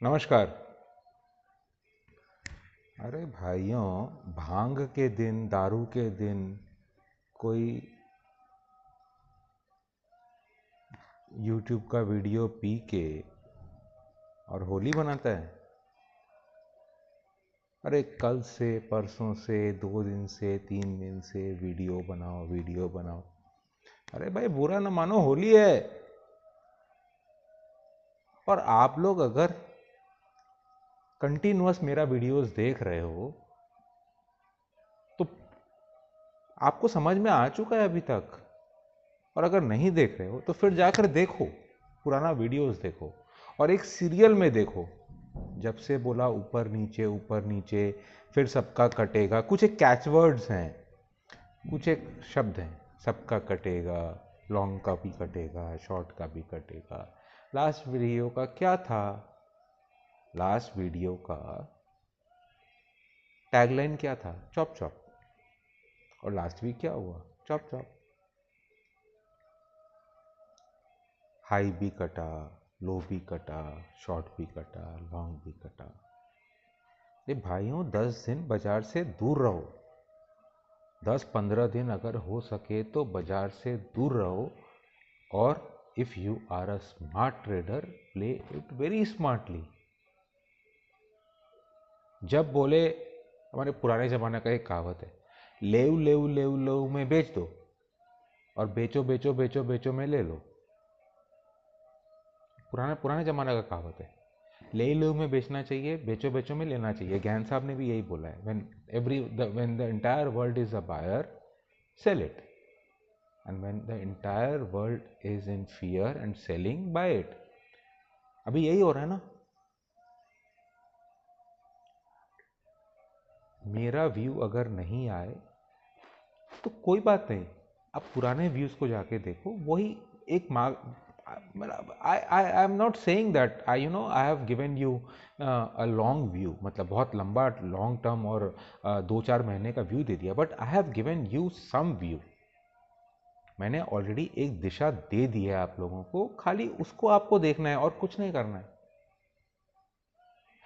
नमस्कार। अरे भाइयों, भांग के दिन, दारू के दिन कोई यूट्यूब का वीडियो पी के और होली मनाता है। अरे कल से, परसों से, 2 दिन से, 3 दिन से वीडियो बनाओ, वीडियो बनाओ। अरे भाई, बुरा ना मानो, होली है। और आप लोग अगर कंटिन्यूअस मेरा वीडियोस देख रहे हो तो आपको समझ में आ चुका है अभी तक। और अगर नहीं देख रहे हो तो फिर जाकर देखो, पुराना वीडियोस देखो और एक सीरियल में देखो। जब से बोला ऊपर नीचे, फिर सबका कटेगा, कुछ एक कैचवर्ड्स हैं, कुछ एक शब्द हैं। सबका कटेगा, लॉन्ग का भी कटेगा, शॉर्ट का भी कटेगा। लास्ट वीडियो का क्या था? लास्ट वीडियो का टैगलाइन क्या था? Chop chop. और लास्ट वीक क्या हुआ? Chop chop. हाई भी कटा, लो भी कटा, शॉर्ट भी कटा, लॉन्ग भी कटा। ये भाइयों, 10 दिन बाजार से दूर रहो। 10-15 दिन अगर हो सके तो बाजार से दूर रहो। और if you are a smart trader, play it very smartly. जब बोले, हमारे पुराने जमाने का एक कहावत है, लेव लेव लेव लेव में बेच दो और बेचो बेचो बेचो बेचो में ले लो। पुराने पुराने जमाने का कहावत है। ले लो में बेचना चाहिए, बेचो बेचो में लेना चाहिए। ज्ञान साहब ने भी यही बोला है, when the entire world is a buyer, sell it. And when the entire world is in fear and selling, buy it. अभी यही हो रहा है ना। मेरा व्यू अगर नहीं आए तो कोई बात नहीं, आप पुराने व्यूज को जाके देखो। वही एक I am not saying that I have given you a long view, मतलब बहुत लंबा लॉन्ग टर्म और 2-4 महीने का व्यू दे दिया, but I have given you some view. मैंने ऑलरेडी एक दिशा दे दी है आप लोगों को, खाली उसको आपको देखना है और कुछ नहीं करना है।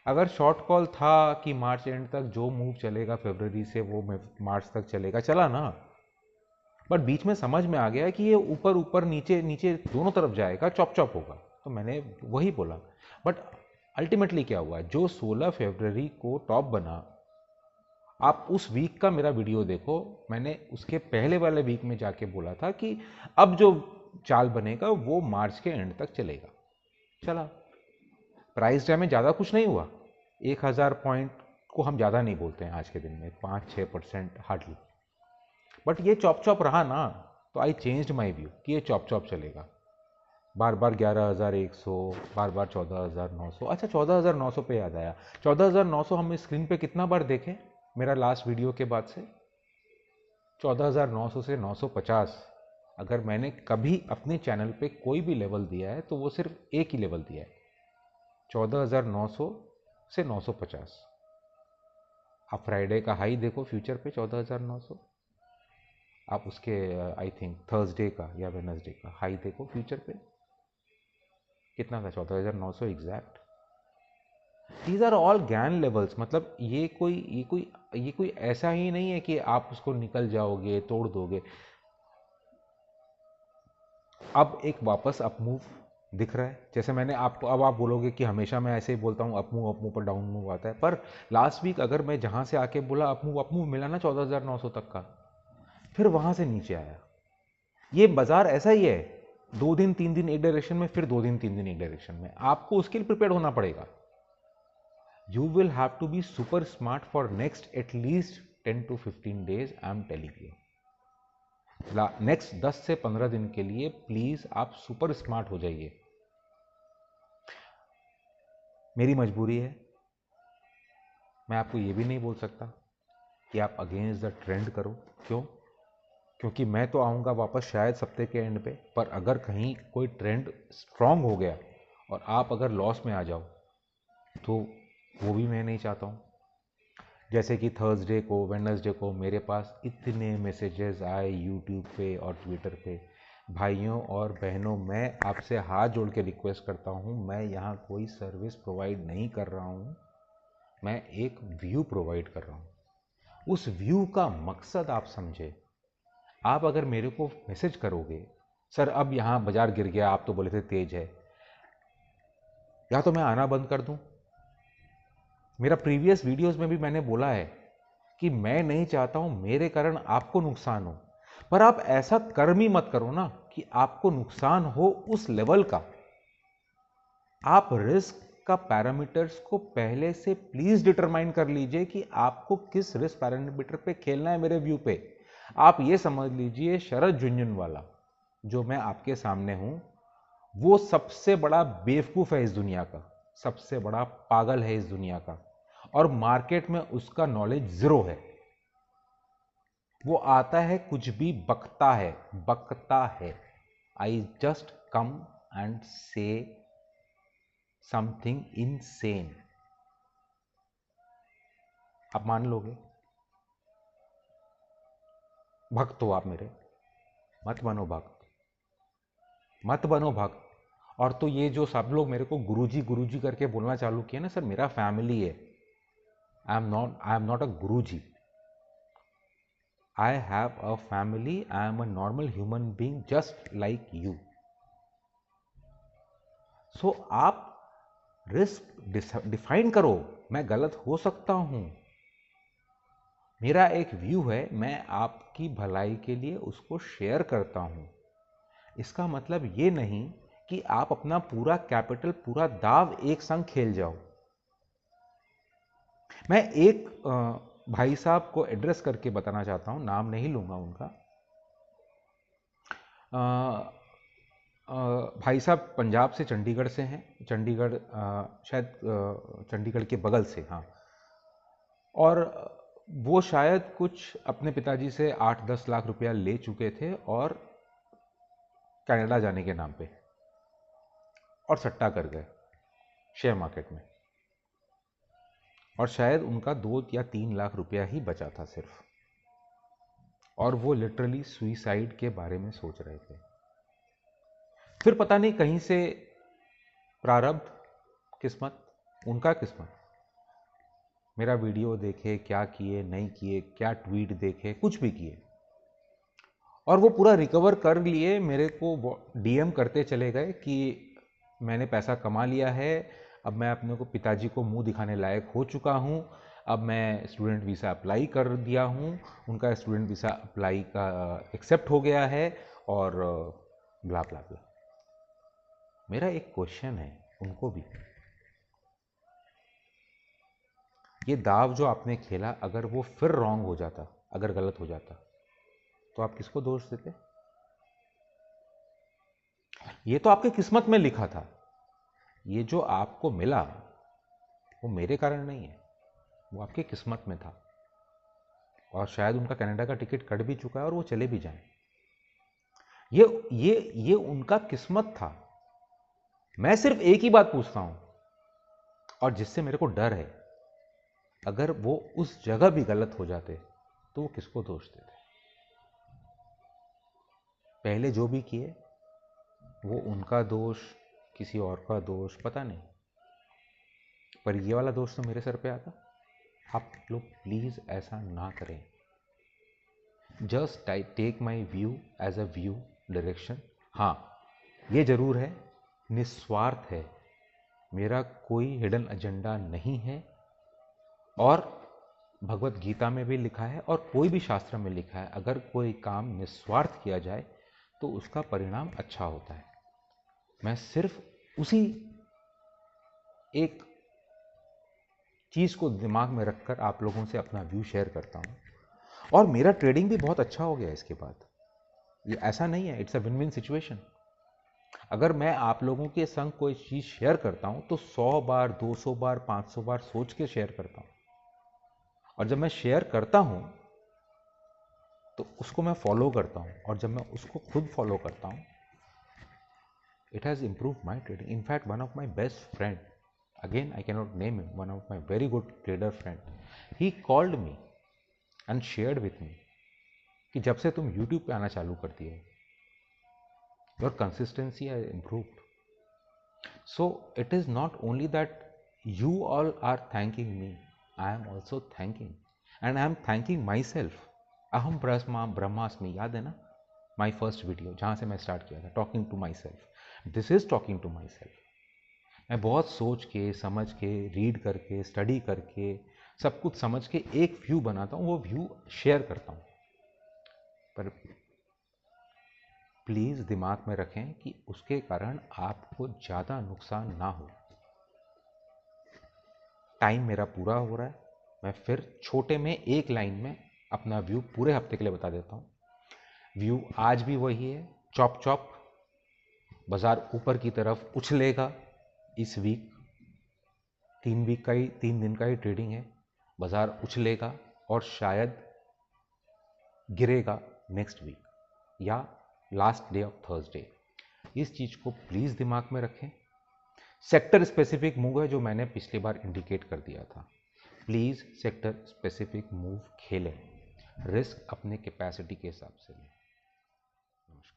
अगर शॉर्ट कॉल था कि मार्च एंड तक जो मूव चलेगा फरवरी से वो मार्च तक चलेगा, चला ना। बट बीच में समझ में आ गया कि ये ऊपर ऊपर नीचे नीचे दोनों तरफ जाएगा, चॉप चॉप होगा, तो मैंने वही बोला। बट अल्टीमेटली क्या हुआ? जो 16 फरवरी को टॉप बना, आप उस वीक का मेरा वीडियो देखो। मैंने उसके पहले वाले वीक में जाके बोला था कि अब जो चाल बनेगा वो मार्च के एंड तक चलेगा। चला। प्राइस डे में ज़्यादा कुछ नहीं हुआ। 1000 पॉइंट को हम ज़्यादा नहीं बोलते हैं आज के दिन में, 5-6% हार्डली। बट ये चॉप चॉप रहा ना, तो आई चेंज्ड माई व्यू कि ये चॉप चॉप चलेगा। बार बार 11,100, बार बार 14,900। अच्छा, 14,900 पे याद आया, 14,900 हम स्क्रीन पे कितना बार देखें मेरा लास्ट वीडियो के बाद से? 14,900 से 950। अगर मैंने कभी अपने चैनल पे कोई भी लेवल दिया है तो वो सिर्फ एक ही लेवल दिया है, 14,900 से 950। आप फ्राइडे का हाई देखो फ्यूचर पे 14,900। आप उसके आई थिंक थर्सडे का या वेनसडे का हाई देखो फ्यूचर पे, कितना था? 14,900 एग्जैक्ट। दीज आर ऑल ज्ञान लेवल्स। मतलब ये कोई ऐसा ही नहीं है कि आप उसको निकल जाओगे, तोड़ दोगे। अब एक वापस अप मूव दिख रहा है। जैसे मैंने आपको, अब आप बोलोगे कि हमेशा मैं ऐसे ही बोलता हूँ, अप मूव पर डाउन मूव आता है, पर लास्ट वीक अगर मैं जहाँ से आके बोला अप मूव मिला ना 14,900 तक का, फिर वहाँ से नीचे आया। ये बाजार ऐसा ही है, 2 दिन 3 दिन एक डायरेक्शन में, फिर 2 दिन 3 दिन एक डायरेक्शन में। आपको उसके लिए प्रिपेयर होना पड़ेगा। You will have to be super smart for next at least 10 to 15 days, I am telling you. Next 10 से 15 दिन के लिए प्लीज आप सुपर स्मार्ट हो जाइए। मेरी मजबूरी है, मैं आपको ये भी नहीं बोल सकता कि आप अगेंस्ट द ट्रेंड करो। क्यों? क्योंकि मैं तो आऊँगा वापस शायद सप्ते के एंड पे, पर अगर कहीं कोई ट्रेंड स्ट्रांग हो गया और आप अगर लॉस में आ जाओ तो वो भी मैं नहीं चाहता हूँ। जैसे कि थर्सडे को, वेडनेसडे को मेरे पास इतने मैसेजेस आए यूट्यूब पे और ट्विटर पे, भाइयों और बहनों, मैं आपसे हाथ जोड़ के रिक्वेस्ट करता हूँ, मैं यहाँ कोई सर्विस प्रोवाइड नहीं कर रहा हूँ, मैं एक व्यू प्रोवाइड कर रहा हूँ। उस व्यू का मकसद आप समझे। आप अगर मेरे को मैसेज करोगे, सर अब यहाँ बाजार गिर गया, आप तो बोले थे तेज है, या तो मैं आना बंद कर दूं। मेरा प्रीवियस वीडियोस में भी मैंने बोला है कि मैं नहीं चाहता हूं मेरे कारण आपको नुकसान हो, पर आप ऐसा कर्म ही मत करो ना कि आपको नुकसान हो उस लेवल का। आप रिस्क का पैरामीटर्स को पहले से प्लीज डिटरमाइन कर लीजिए कि आपको किस रिस्क पैरामीटर पे खेलना है। मेरे व्यू पे आप ये समझ लीजिए, शरद झुंझुनवाला जो मैं आपके सामने हूं, वो सबसे बड़ा बेवकूफ है इस दुनिया का, सबसे बड़ा पागल है इस दुनिया का, और मार्केट में उसका नॉलेज जीरो है। वो आता है, कुछ भी बकता है, बकता है। आई जस्ट कम एंड से समथिंग इनसेन। आप मान लोगे? भक्त हो आप मेरे, मत बनो भक्त, मत बनो भक्त। और तो ये जो सब लोग मेरे को गुरुजी करके बोलना चालू किया ना, सर मेरा फैमिली है। I am not a Guruji. I have a family. I am a normal human being just like you. So आप रिस्क डिफाइन करो। मैं गलत हो सकता हूं, मेरा एक व्यू है, मैं आपकी भलाई के लिए उसको शेयर करता हूं। इसका मतलब ये नहीं कि आप अपना पूरा कैपिटल, पूरा दाव एक संग खेल जाओ। मैं एक भाई साहब को एड्रेस करके बताना चाहता हूं, नाम नहीं लूंगा उनका। भाई साहब पंजाब से, चंडीगढ़ से हैं, चंडीगढ़ शायद चंडीगढ़ के बगल से, हाँ। और वो शायद कुछ अपने पिताजी से 8-10 लाख रुपया ले चुके थे, और कनाडा जाने के नाम पे, और सट्टा कर गए शेयर मार्केट में, और शायद उनका 2 या 3 लाख रुपया ही बचा था सिर्फ, और वो लिटरली सुइसाइड के बारे में सोच रहे थे। फिर पता नहीं कहीं से प्रारब्ध, किस्मत, उनका किस्मत, मेरा वीडियो देखे, क्या किए नहीं किए, क्या ट्वीट देखे, कुछ भी किए, और वो पूरा रिकवर कर लिए। मेरे को डीएम करते चले गए कि मैंने पैसा कमा लिया है, अब मैं अपने को पिताजी को मुंह दिखाने लायक हो चुका हूँ, अब मैं स्टूडेंट वीज़ा अप्लाई कर दिया हूँ, उनका स्टूडेंट वीज़ा अप्लाई का एक्सेप्ट हो गया है, और ब्ला ब्ला ब्ला। मेरा एक क्वेश्चन है उनको भी, ये दाव जो आपने खेला, अगर वो फिर रॉन्ग हो जाता, अगर गलत हो जाता, तो आप किसको दोष देते? ये तो आपके किस्मत में लिखा था। ये जो आपको मिला वो मेरे कारण नहीं है, वो आपके किस्मत में था, और शायद उनका कनाडा का टिकट कट भी चुका है और वो चले भी जाएं। ये उनका किस्मत था। मैं सिर्फ एक ही बात पूछता हूं, और जिससे मेरे को डर है, अगर वो उस जगह भी गलत हो जाते तो वो किसको दोष देते? पहले जो भी किए वो उनका दोष, किसी और का दोष, पता नहीं, पर ये वाला दोष तो मेरे सर पे आता। आप लोग प्लीज ऐसा ना करें। Just take my view as a view direction. हाँ, ये जरूर है, निस्वार्थ है, मेरा कोई हिडन एजेंडा नहीं है, और भगवत गीता में भी लिखा है, और कोई भी शास्त्र में लिखा है, अगर कोई काम निस्वार्थ किया जाए तो उसका परिणाम अच्छा होता है। मैं सिर्फ उसी एक चीज को दिमाग में रखकर आप लोगों से अपना व्यू शेयर करता हूं, और मेरा ट्रेडिंग भी बहुत अच्छा हो गया इसके बाद। ये ऐसा नहीं है, it's a win win situation. अगर मैं आप लोगों के संग कोई चीज शेयर करता हूं तो 100 बार, 200 बार, 500 बार सोच के शेयर करता हूं, और जब मैं शेयर करता हूं तो उसको मैं फॉलो करता हूं, और जब मैं उसको खुद फॉलो करता हूं, it has improved my trading. In fact, one of my best friend, again I cannot name him, one of my very good trader friend, he called me and shared with me कि जब से तुम YouTube पे आना चालू कर दिए your consistency has improved. So it is not only that you all are thanking me, I am also thanking, and I am thanking myself. Aham brahmasmi, याद है ना माई फर्स्ट वीडियो जहाँ से मैं स्टार्ट किया था, talking to myself. This is talking to myself. मैं बहुत सोच के समझ के रीड करके स्टडी करके सब कुछ समझ के एक व्यू बनाता हूँ, वो व्यू शेयर करता हूँ. पर प्लीज़ दिमाग में रखें कि उसके कारण आपको ज़्यादा नुकसान ना हो. टाइम मेरा पूरा हो रहा है. मैं फिर छोटे में एक लाइन में अपना व्यू पूरे हफ्ते के लिए बता देता हूँ. व्यू आज भी वही है, चॉप चॉप. बाजार ऊपर की तरफ उछलेगा इस वीक. 3 दिन का ही ट्रेडिंग है. बाजार उछलेगा और शायद गिरेगा नेक्स्ट वीक या लास्ट डे ऑफ थर्सडे. इस चीज़ को प्लीज़ दिमाग में रखें. सेक्टर स्पेसिफिक मूव है जो मैंने पिछली बार इंडिकेट कर दिया था. प्लीज़ सेक्टर स्पेसिफिक मूव खेलें. रिस्क अपने कैपेसिटी के हिसाब से लें. नमस्कार.